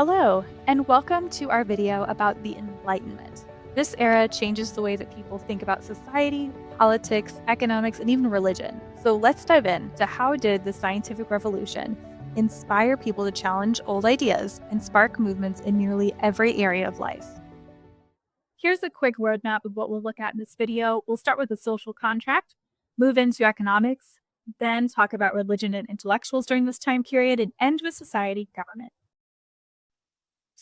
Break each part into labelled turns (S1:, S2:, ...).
S1: Hello, and welcome to our video about the Enlightenment. This era changes the way that people think about society, politics, economics, and even religion. So let's dive in to how did the scientific revolution inspire people to challenge old ideas and spark movements in nearly every area of life. Here's a quick roadmap of what we'll look at in this video. We'll start with the social contract, move into economics, then talk about religion and intellectuals during this time period, and end with society, government.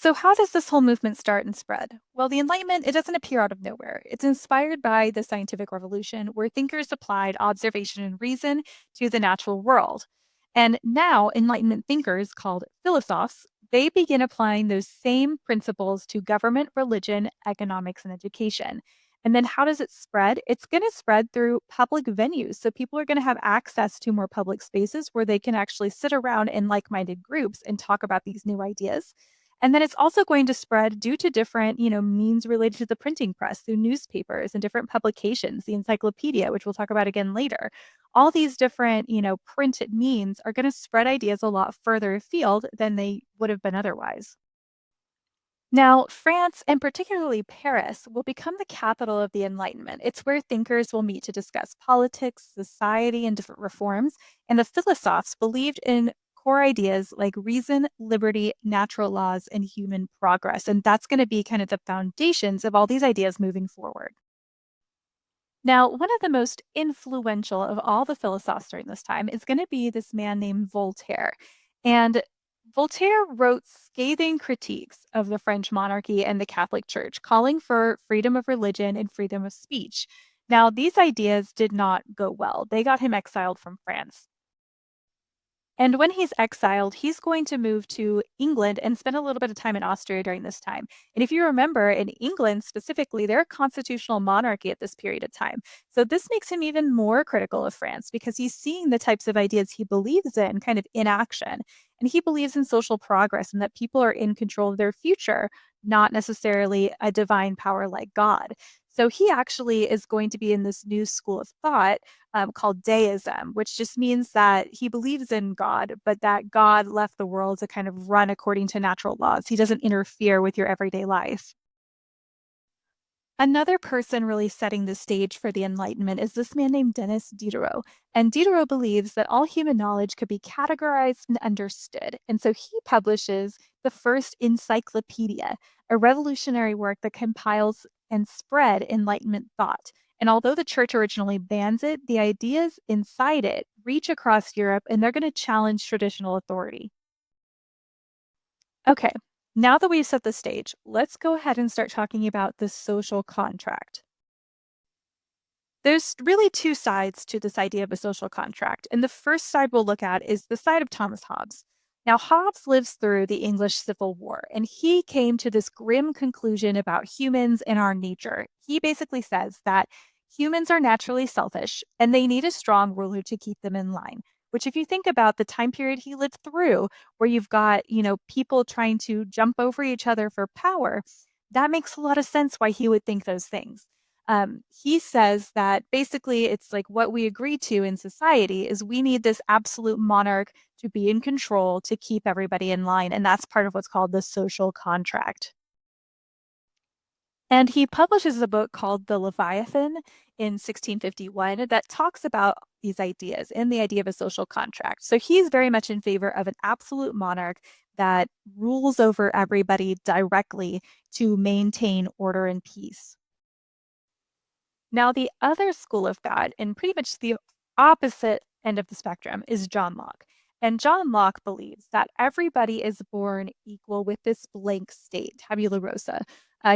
S1: So, how does this whole movement start and spread? Well, the Enlightenment, it doesn't appear out of nowhere. It's inspired by the scientific revolution, where thinkers applied observation and reason to the natural world. And now, Enlightenment thinkers, called philosophers, they begin applying those same principles to government, religion, economics, and education. And then, how does it spread? It's going to spread through public venues. So, people are going to have access to more public spaces where they can actually sit around in like minded groups and talk about these new ideas. And then it's also going to spread due to different, means related to the printing press through newspapers and different publications, the encyclopedia, which we'll talk about again later. All these different, printed means are going to spread ideas a lot further afield than they would have been otherwise. Now, France, and particularly Paris, will become the capital of the Enlightenment. It's where thinkers will meet to discuss politics, society, and different reforms. And the philosophers believed in core ideas like reason, liberty, natural laws, and human progress. And that's going to be kind of the foundations of all these ideas moving forward. Now, one of the most influential of all the philosophers during this time is going to be this man named Voltaire. And Voltaire wrote scathing critiques of the French monarchy and the Catholic Church, calling for freedom of religion and freedom of speech. Now, these ideas did not go well. They got him exiled from France. And when he's exiled, he's going to move to England and spend a little bit of time in Austria during this time. And if you remember, in England specifically, they're a constitutional monarchy at this period of time. So this makes him even more critical of France because he's seeing the types of ideas he believes in kind of in action. And he believes in social progress and that people are in control of their future, not necessarily a divine power like God. So he actually is going to be in this new school of thought called deism, which just means that he believes in God, but that God left the world to kind of run according to natural laws. He doesn't interfere with your everyday life. Another person really setting the stage for the Enlightenment is this man named Denis Diderot. And Diderot believes that all human knowledge could be categorized and understood. And so he publishes the first encyclopedia, a revolutionary work that compiles and spread Enlightenment thought. And although the church originally bans it, the ideas inside it reach across Europe and they're going to challenge traditional authority. Okay, now that we've set the stage, let's go ahead and start talking about the social contract. There's really two sides to this idea of a social contract, and the first side we'll look at is the side of Thomas Hobbes. Now, Hobbes lives through the English Civil War, and he came to this grim conclusion about humans and our nature. He basically says that humans are naturally selfish and they need a strong ruler to keep them in line. Which, if you think about the time period he lived through, where you've got, people trying to jump over each other for power, that makes a lot of sense why he would think those things. He says that basically it's like what we agree to in society is we need this absolute monarch to be in control to keep everybody in line. And that's part of what's called the social contract. And he publishes a book called The Leviathan in 1651 that talks about these ideas and the idea of a social contract. So he's very much in favor of an absolute monarch that rules over everybody directly to maintain order and peace. Now, the other school of thought, and pretty much the opposite end of the spectrum, is John Locke. And John Locke believes that everybody is born equal with this blank state, tabula rasa.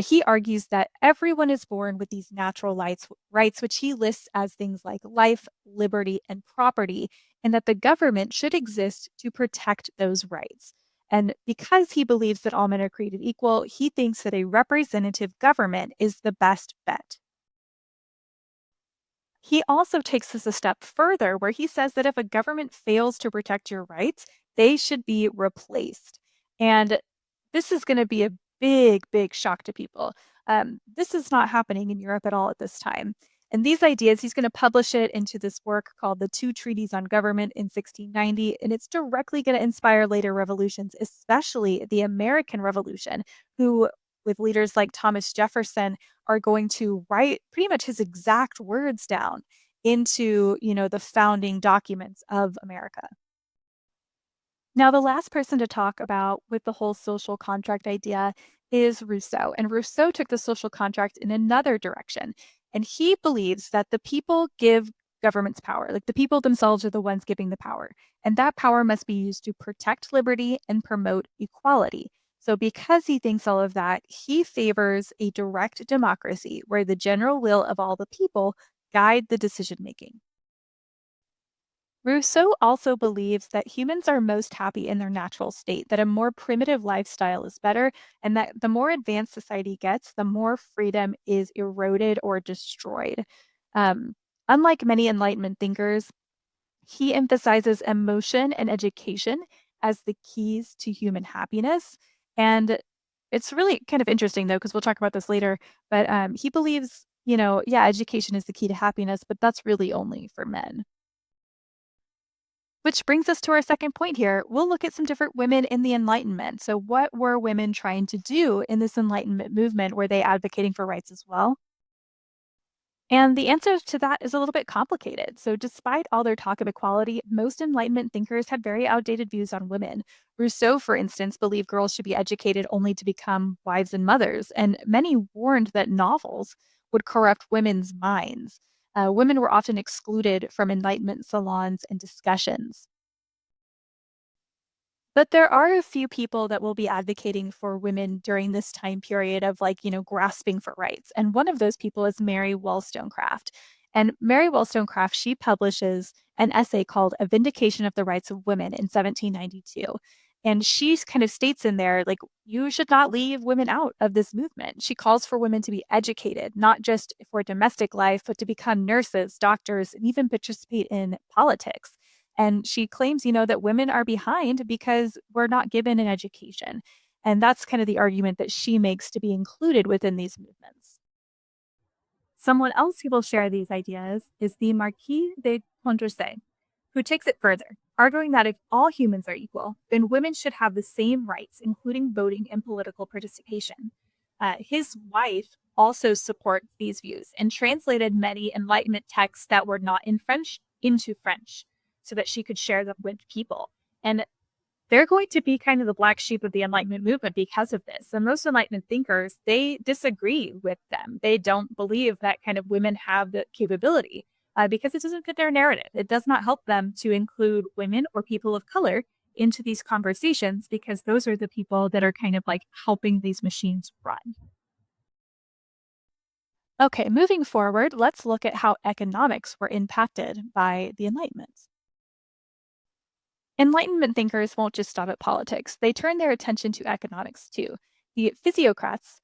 S1: He argues that everyone is born with these natural rights, which he lists as things like life, liberty, and property, and that the government should exist to protect those rights. And because he believes that all men are created equal, he thinks that a representative government is the best bet. He also takes this a step further, where he says that if a government fails to protect your rights, they should be replaced. And this is going to be a big, big shock to people. This is not happening in Europe at all at this time. And these ideas, he's going to publish it into this work called The Two Treaties on Government in 1690. And it's directly going to inspire later revolutions, especially the American Revolution, who, with leaders like Thomas Jefferson, are going to write pretty much his exact words down into, the founding documents of America. Now, the last person to talk about with the whole social contract idea is Rousseau. And Rousseau took the social contract in another direction. And he believes that the people give governments power, like the people themselves are the ones giving the power. And that power must be used to protect liberty and promote equality. So, because he thinks all of that, he favors a direct democracy where the general will of all the people guide the decision making. Rousseau also believes that humans are most happy in their natural state, that a more primitive lifestyle is better, and that the more advanced society gets, the more freedom is eroded or destroyed. Um, Unlike many Enlightenment thinkers, he emphasizes emotion and education as the keys to human happiness. And it's really kind of interesting, though, because we'll talk about this later. But he believes, yeah, education is the key to happiness, but that's really only for men. Which brings us to our second point here. We'll look at some different women in the Enlightenment. So, what were women trying to do in this Enlightenment movement? Were they advocating for rights as well? And the answer to that is a little bit complicated. So, despite all their talk of equality, most Enlightenment thinkers had very outdated views on women. Rousseau, for instance, believed girls should be educated only to become wives and mothers, and many warned that novels would corrupt women's minds. Women were often excluded from Enlightenment salons and discussions. But there are a few people that will be advocating for women during this time period of like, grasping for rights. And one of those people is Mary Wollstonecraft. And Mary Wollstonecraft, she publishes an essay called A Vindication of the Rights of Women in 1792. And she kind of states in there, like, you should not leave women out of this movement. She calls for women to be educated, not just for domestic life, but to become nurses, doctors, and even participate in politics. And she claims, that women are behind because we're not given an education. And that's kind of the argument that she makes to be included within these movements. Someone else who will share these ideas is the Marquis de Condorcet, who takes it further, arguing that if all humans are equal, then women should have the same rights, including voting and political participation. His wife also supports these views and translated many Enlightenment texts that were not in French into French so that she could share them with people. And they're going to be kind of the black sheep of the Enlightenment movement because of this. And most Enlightenment thinkers, they disagree with them. They don't believe that kind of women have the capability because it doesn't fit their narrative. It does not help them to include women or people of color into these conversations because those are the people that are kind of like helping these machines run. Okay, moving forward, let's look at how economics were impacted by the Enlightenment. Enlightenment thinkers won't just stop at politics, they turn their attention to economics too. The physiocrats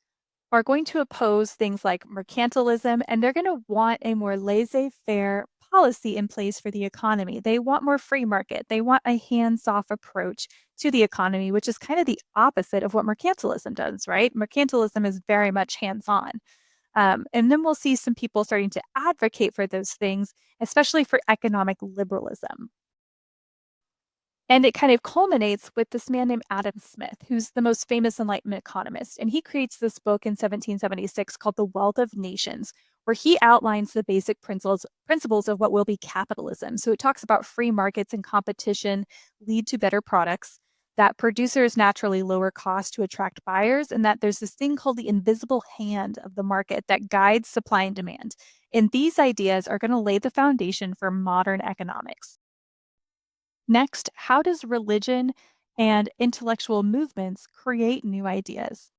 S1: are going to oppose things like mercantilism and they're going to want a more laissez faire policy in place for the economy. They want more free market, they want a hands off approach to the economy, which is kind of the opposite of what mercantilism does, right? Mercantilism is very much hands on. And then we'll see some people starting to advocate for those things, especially for economic liberalism. And it kind of culminates with this man named Adam Smith, who's the most famous Enlightenment economist. And he creates this book in 1776 called The Wealth of Nations, where he outlines the basic principles of what will be capitalism. So it talks about free markets and competition lead to better products, that producers naturally lower costs to attract buyers, and that there's this thing called the invisible hand of the market that guides supply and demand. And these ideas are going to lay the foundation for modern economics. Next, how does religion and intellectual movements create new ideas?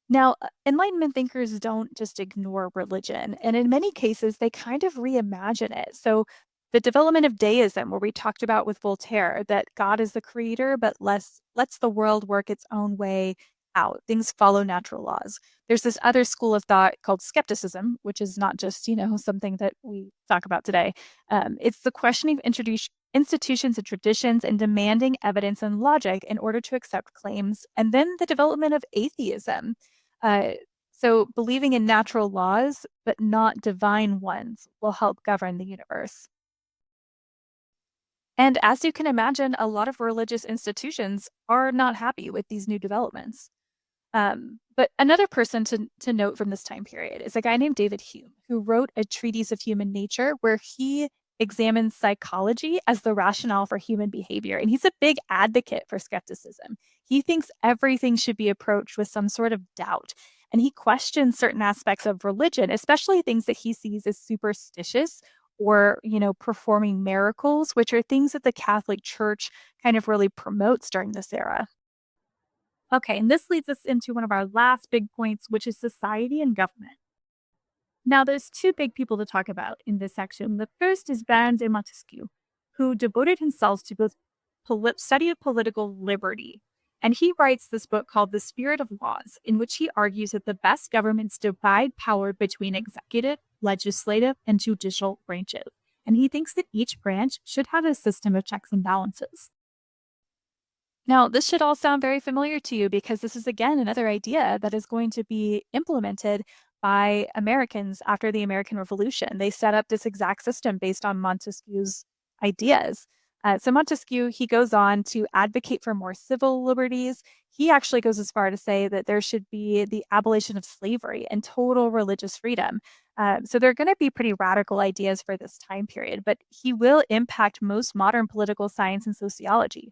S1: Now, Enlightenment thinkers don't just ignore religion, and in many cases, they kind of reimagine it. So, the development of deism, where we talked about with Voltaire, that God is the creator, but lets the world work its own way out. Things follow natural laws. There's this other school of thought called skepticism, which is not just, something that we talk about today. It's the questioning of institutions and traditions and demanding evidence and logic in order to accept claims. And then the development of atheism. Uh, So, believing in natural laws, but not divine ones, will help govern the universe. And as you can imagine, a lot of religious institutions are not happy with these new developments. But another person to note from this time period is a guy named David Hume, who wrote a treatise of human nature where he examines psychology as the rationale for human behavior. And he's a big advocate for skepticism. He thinks everything should be approached with some sort of doubt. And he questions certain aspects of religion, especially things that he sees as superstitious or, performing miracles, which are things that the Catholic Church kind of really promotes during this era. Okay, and this leads us into one of our last big points, which is society and government. Now, there's two big people to talk about in this section. The first is Baron de Montesquieu, who devoted himself to both study of political liberty. And he writes this book called The Spirit of Laws, in which he argues that the best governments divide power between executive, legislative, and judicial branches. And he thinks that each branch should have a system of checks and balances. Now, this should all sound very familiar to you because this is, again, another idea that is going to be implemented by Americans after the American Revolution. They set up this exact system based on Montesquieu's ideas. So, Montesquieu, he goes on to advocate for more civil liberties. He actually goes as far to say that there should be the abolition of slavery and total religious freedom. So, they're going to be pretty radical ideas for this time period, but he will impact most modern political science and sociology.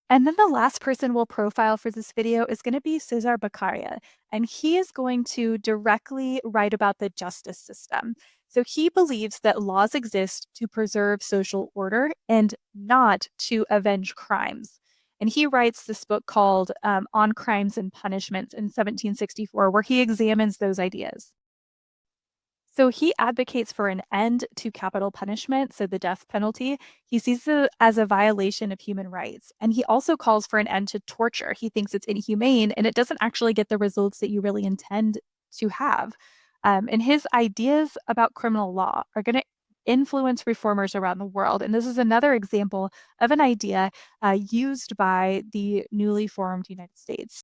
S1: And then the last person we'll profile for this video is going to be Cesar Beccaria, and he is going to directly write about the justice system. So he believes that laws exist to preserve social order and not to avenge crimes. And he writes this book called On Crimes and Punishments in 1764, where he examines those ideas. So he advocates for an end to capital punishment, so the death penalty. He sees it as a violation of human rights. And he also calls for an end to torture. He thinks it's inhumane and it doesn't actually get the results that you really intend to have. And his ideas about criminal law are going to influence reformers around the world. And this is another example of an idea used by the newly formed United States.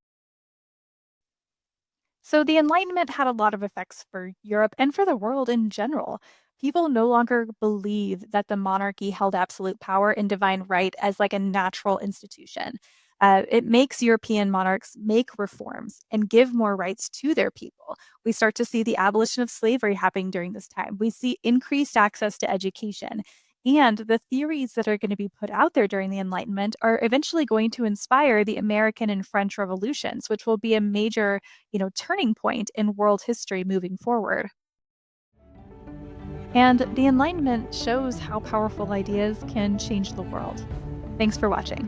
S1: So the Enlightenment had a lot of effects for Europe and for the world in general. People no longer believe that the monarchy held absolute power and divine right as like a natural institution. It makes European monarchs make reforms and give more rights to their people. We start to see the abolition of slavery happening during this time. We see increased access to education. And the theories that are going to be put out there during the Enlightenment are eventually going to inspire the American and French revolutions, which will be a major, turning point in world history moving forward. And the Enlightenment shows how powerful ideas can change the world. Thanks for watching.